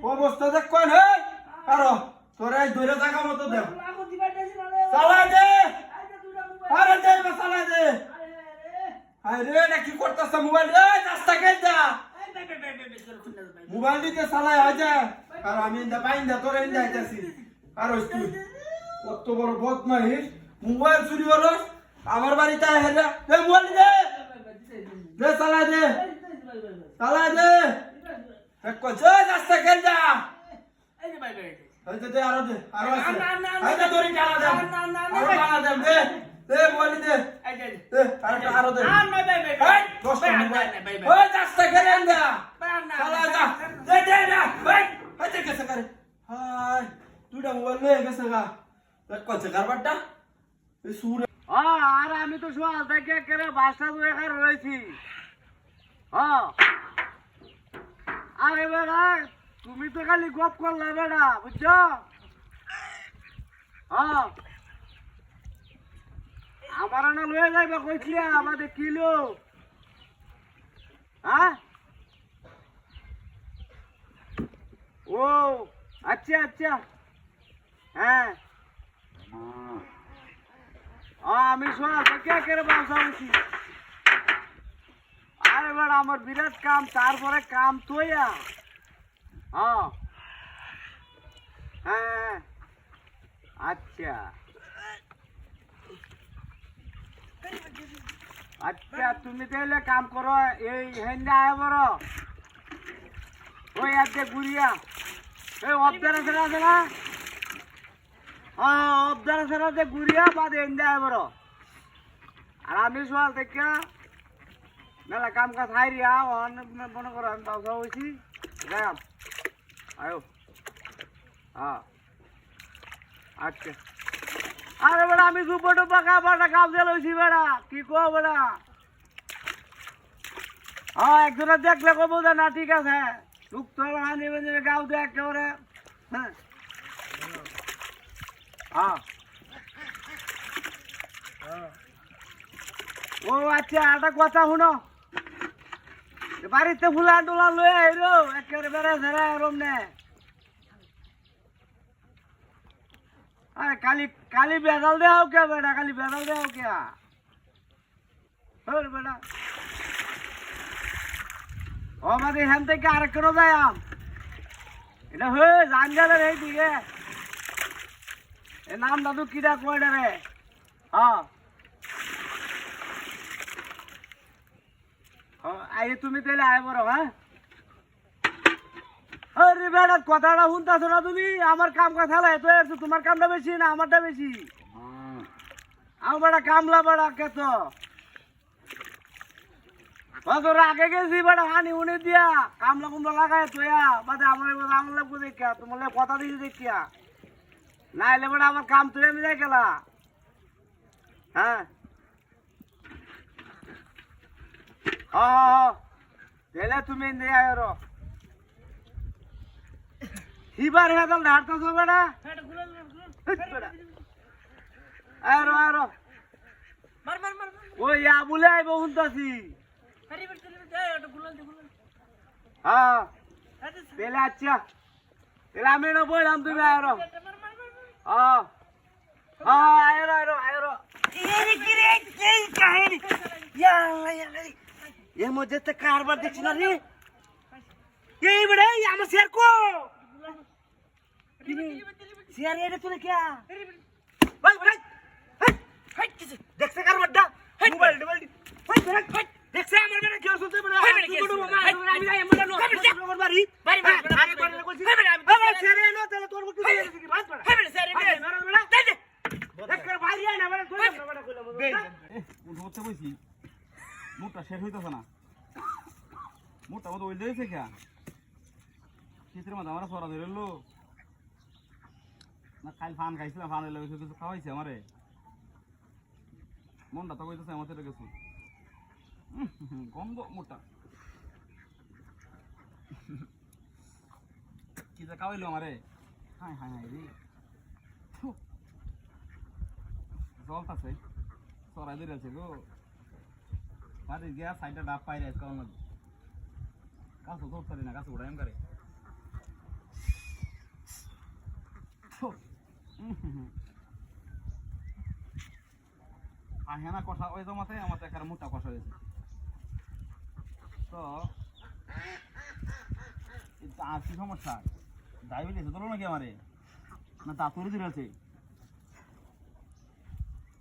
অবস্থা দেখ কোন হে আরো তোরা ধরে থাকা মতো দে চালা দে আরে দে চালা দে আরে না কি করতেছ মোবাইল এ রাস্তা কে যা মোবাইল দিতে চালায় আজা আর আমি ইন্দা বাইন্দা তোরে ইন্দা আইতাছি আর তুই কত বড় বদমাইশ মোবাইল চুরি হলো আমার বাড়িতে হেরা দে মোবাইল দে দে চালা দে চালা দে এক কইছ রাস্তা কে যা এই যে ভাই ভাই এই যে দে আরো আছে এই যে তোরি কালা দে আরো কালা দে দে দে মোবাইল দে এই যে দে আরো দে না ভাই ভাই ভাই 10 টা মোবাইল ওই রাস্তা কে যা চালা যা দে দে না ভাই হাতে কেসে করে হাই দুটা মোবাইল লয়ে গেছে গা এক কইছ কারবারটা এই সুর আর আমি তো সকাল থেকে করে বাসা ধরে এখানে রয়েছি আরে বেড়া তুমি তো খালি গপ করলা বেড়া বুঝছো আমার না লয়ে যাইবা কইছিলা আমাদের কিলো ও আচ্ছা আচ্ছা হ্যাঁ আমি শোনা কে করে বাসা উঠি আরে বেড়া আমার বিরাট কাম তারপরে কাম তোয়া হ্যাঁ আচ্ছা আচ্ছা তুমি তাহলে কাম করো এই হেন্দা আয় বড় ওই আজকে গুড়িয়া এই অবদারা সেরা আছে না অবদারা সেরা যে গুড়িয়া বাদ হেন্দা আয় বড় আর আমি সকাল থেকে মেলা কাম কাজ হাইরিয়া মনে করো আমি ব্যবসা হয়েছি যাম আয়ো আচ্ছা আরে বেড়া আমি সুপার টুপা কাপড়টা কাপড়ে লইছি বেড়া কি কো বেড়া একজনে দেখলে কবো যে না ঠিক আছে ঢুকতে হবে না নেবে নেবে গাও দিয়ে একেবারে ও আচ্ছা একটা কথা শুনো বাড়িতে ফুলা টোলা লয়ে আইরো একেবারে বেড়া ঝেড়া এরম নে আরে কালি বেদাল দেও কে বেটা কালি বেদাল দেও কে বেটা ও আমাদের এখান থেকে আরেক কোনো যাইম এটা হয়ে জান যাবে এই দিকে এ নাম দাদু কিরা কয়টা রে আই তুমি তাহলে আয় বড় আরে বেড়া কথাটা শুনতেছো না তুমি আমার কাম কথা তো তোমার কামটা বেশি না আমারটা বেশি আমার বেড়া কামলা বেড়া কে তো আগে গেছি বেড়া হানি উনি দিয়া কামলা কুমলা লাগায় তোয়া বাদে আমার আমার লাগবো দেখিয়া তোমার কথা দিয়েছি দেখিয়া না এলে বেড়া আমার কাম তুই আমি যাই গেলা হ্যাঁ তাহলে তুমি আয়ো হিবার হেদল ঢাড়তেছ বেড়া আয়ো আয়ো ওই বলে আইব শুনতাছি হ্যাঁ তাহলে আচ্ছা তাহলে আমি না বললাম তুমি আয়ো আয়ো আয়ো আয়ো এর মধ্যে তো কারবার দেখছি না রে এই বেড়ে আমার শেয়ার কো সিয়ারে এটা তোরে কে ভাই ভাই হাই কিছু দেখছে কার বাড্ডা মোবাইল ভাই ভাই দেখছে আমার বেটা কি হচ্ছে বলে আমি যাই আমরা নো বাড়ি বাড়ি আগে করে কইছি ভাই সিয়ারে এলো তাহলে তোর মুখ দিয়ে গেছে কি ভাই সিয়ারে দে দে দেখ করে বাইরে আয় না মানে কই না বড় কইলাম উঠতে কইছি মুখটা শেষ হইতাছে না মুখটা মতো ওই দিয়েছে কে চিত্রের মধ্যে আমার সরা ধরে লো না খাই ফান খাইছিলাম ফান এলে কিছু খাওয়াইছে আমারে মনটা তো কইতেছে আমার থেকে কিছু গন্ধ মোটা কি যা খাওয়াইলো আমারে হাই হাই হাই রে জলতাছে সরাই ধরে আছে গো বাড়ি গিয়া সাইডটা ডাব পাই রে কারণ কাছে ধরতে পারি না কাছে উড়াইম করে আহেনা কষা ওই জমাতে আমার একটা মোটা কষা হয়েছে তো আর কি সমস্যা ডায়াবেটিস ধরো নাকি আমারে না তা তৈরি ধরে আছে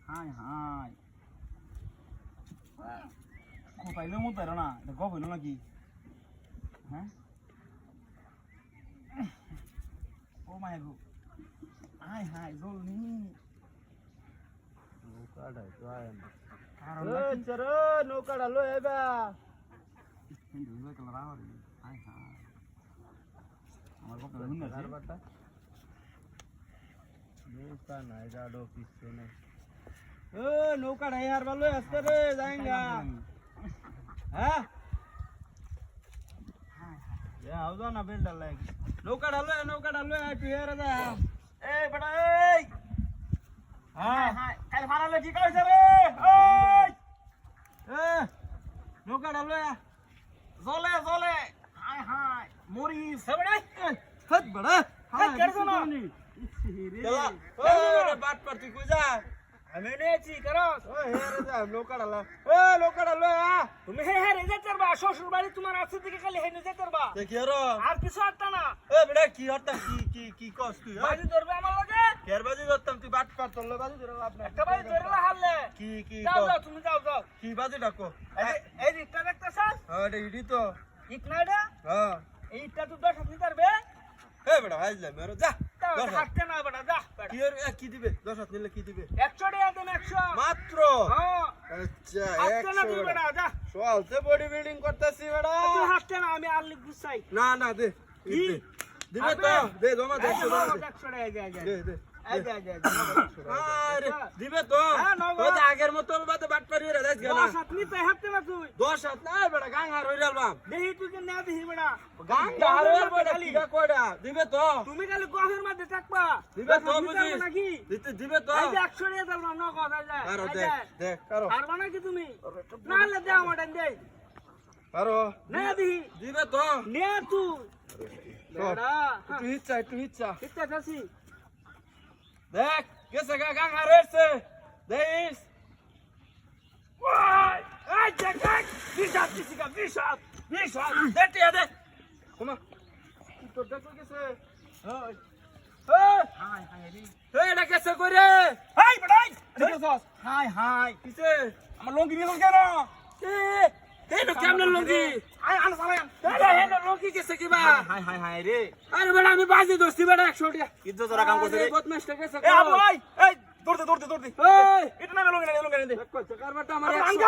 হাই হাই কোথাইলে মতো এর না এটা গপ হইল নাকি হ্যাঁ ও মাই গো হাই হাই জল নি নৌকাটা যায় না কারণ চলো নৌকাটা লই আইবা কিন্তু ওই কালার আবার হাই হাই আমার গপ না নিনা বাটা নৌকা নাই গাড়ো কিছু নাই ও নৌকাটা ইয়ার ভালো আসতে রে যাইঙ্গা হ্যাঁ এ আউজা না বেল ডাল লাগি নৌকাটা লই আইটি হেরে যা এই বড়া এই হ্যাঁ হাই কাল ফারালে কি কইছে রে ওই এ নৌকাটা লই আ জলে জলে হাই হাই মরিস হেবড়ে হট বড়া হাই কেরছো না চলা ওরে বাট পারতি কই যা আমি নেছি করস ও হেরে যা নৌকাটা লা এ নৌকাটা লই আ তুমি হে হে রেজে করবা শ্বশুর বাড়ি তোমার আছে দিকে খালি হে নিজে করবা দেখি আর আর কিছু আটটা না এ বেটা কি হতাম কি কস তুই বাড়ি ধরবে আমার লগে কেয়ার বাজি করতাম তুই বাট পার তোর বাজি ধরে লাভ নাই একটা বাড়ি ধরে না হারলে কি যাও যাও তুমি যাও যাও কি বাজি ডাকো এই রিটটা দেখতেছ হ্যাঁ এটা ইডি তো ইট না এটা হ্যাঁ এইটা তো 10 হাত নিতে পারবে এ বেটা হাইলা মেরো যা হাঁটতে না বেটা যা কি আর কি দিবে 10 হাত নিলে কি দিবে 100 টাকা দেন 100 মাত্র হ্যাঁ আচ্ছা হাঁটতে না তুই 100 বেটা যা চলতে বডি বিল্ডিং করতেছি বেটা তুই হাঁটতে না আমি আললি গুছাই না দে কি? দিবে তো দে জমা দে এই যে বাবা 100 টাকা দে দে এই দে আরে দিবে তো হ্যাঁ, নগদ। ওই যে আগের মতো বাতে বাট পারি রে যাস গেল 10 হাত নিতে হাঁটতে না তুই 10 হাত না বেটা গাং আর হইরাল বাম দেহি তুই কে না দেহি বেটা গাং আর হইরাল বেটা কিটা কয়টা দিবে তো তুমি খালি গহের মধ্যে থাকবা দিবে তো নিতে পারবে বুঝিস নাকি দিবে তো এই যে 100 টাকা দিলাম না কথা যায় আরো দেখ দেখ কারো পারবা নাকি তুমি না হলে দে আমার দে কারো না দেহি দিবে তো নে তুই বেটা একটু ইচ্ছা কিত্তে আছি দেখ কেসে গাং আর হইছে দেখিস ওই এই দেখ বিশাল কিসিকা বিশাল দেখতে দে কোমা তোর দেখো কেসে ওই হাই হাই রে এটা কেসে করে হাই বেটাই দেখছস হাই হাই কিসে আমার লঙ্গি নিল কেন এই তো কেমন লঙ্গি আয় আন সালাই আন আরে হে লঙ্গি কেসে কিবা হাই হাই হাই রে আরে বেটা আমি বাজি দোস্তি বেটা 100 টাকা ইজ্জত তোরা কাম করছিস রে বদমাশটা কেসে এ আবু ভাই এই দৌড়তে এই এটা না লঙ্গি না কইছে কারবারটা আমার আরে 100 আনকা